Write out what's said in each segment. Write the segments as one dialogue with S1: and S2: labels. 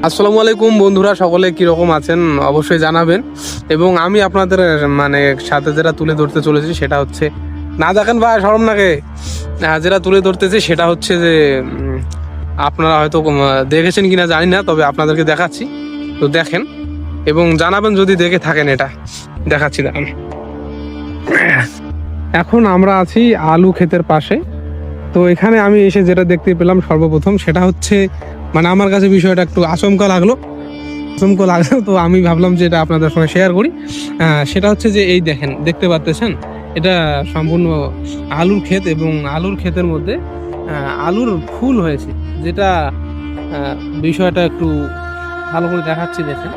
S1: আসসালামু আলাইকুম বন্ধুরা, সকলে কিরকম আছেন অবশ্যই জানাবেন। এবং আমি আপনাদের মানে সাথে যেটা তুলে ধরতে চলেছি সেটা হচ্ছে, না দেখেন ভাই শরম নাকে, যেটা তুলে ধরতেছি সেটা হচ্ছে যে আপনারা হয়তো দেখেছেন কিনা জানি না, তবে আপনাদেরকে দেখাচ্ছি, তো দেখেন এবং জানাবেন যদি দেখে থাকেন। এটা দেখাচ্ছি, দেখেন। এখন আমরা আছি আলু ক্ষেতের পাশে। তো এখানে আমি এসে যেটা দেখতে পেলাম সর্বপ্রথম সেটা হচ্ছে, মানে আমার কাছে বিষয়টা একটু আচমকা লাগলো। তো আমি ভাবলাম যে এটা আপনাদের সঙ্গে শেয়ার করি। সেটা হচ্ছে যে এই দেখেন, দেখতে পাচ্ছেন এটা সম্পূর্ণ আলুর ক্ষেত, এবং আলুর ক্ষেতের মধ্যে আলুর ফুল হয়েছে, যেটা বিষয়টা একটু ভালো করে দেখাচ্ছি। দেখেন,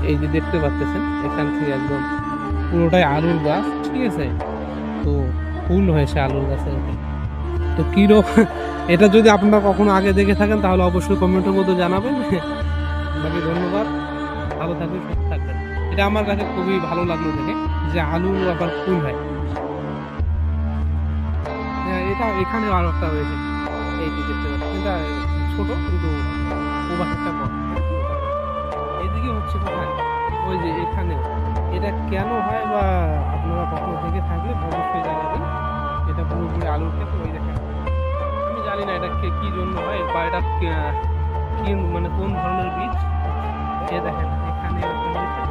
S1: এই যে দেখতে পাচ্ছেন এখান থেকে একদম পুরোটাই আলুর গাছ, ঠিক আছে। তো ফুল হয়েছে আলুর গাছের উপর। তো কিরকম, এটা যদি আপনারা কখনো আগে দেখে থাকেন তাহলে অবশ্যই কমেন্টের মধ্যে জানাবেন। আপনাকে ধন্যবাদ, ভালো থাকবেন, সুস্থ থাকবেন। এটা আমার কাছে খুবই ভালো লাগলো দেখে, যে আলু আবার ফুল হয়। হ্যাঁ, এটা এখানে আরো একটা হয়েছে, এই যে দেখতে পাচ্ছেন, এটা ছোট কিন্তু প্রবাসটা বড়। এইদিকে হচ্ছে কোথায়, ওই যে এখানে। এটা কেন হয় বা আপনারা কখনো দেখে থাকলে অবশ্যই জানাবেন। এটা পুরোপুরি আলুর ক্ষেত, ওই দেখেন। আমি জানি না এটা কি জন্য হয় বা এটা কি মানে কোন ধরনের বীজ। এ দেখেন এখানে একটা হয়েছে,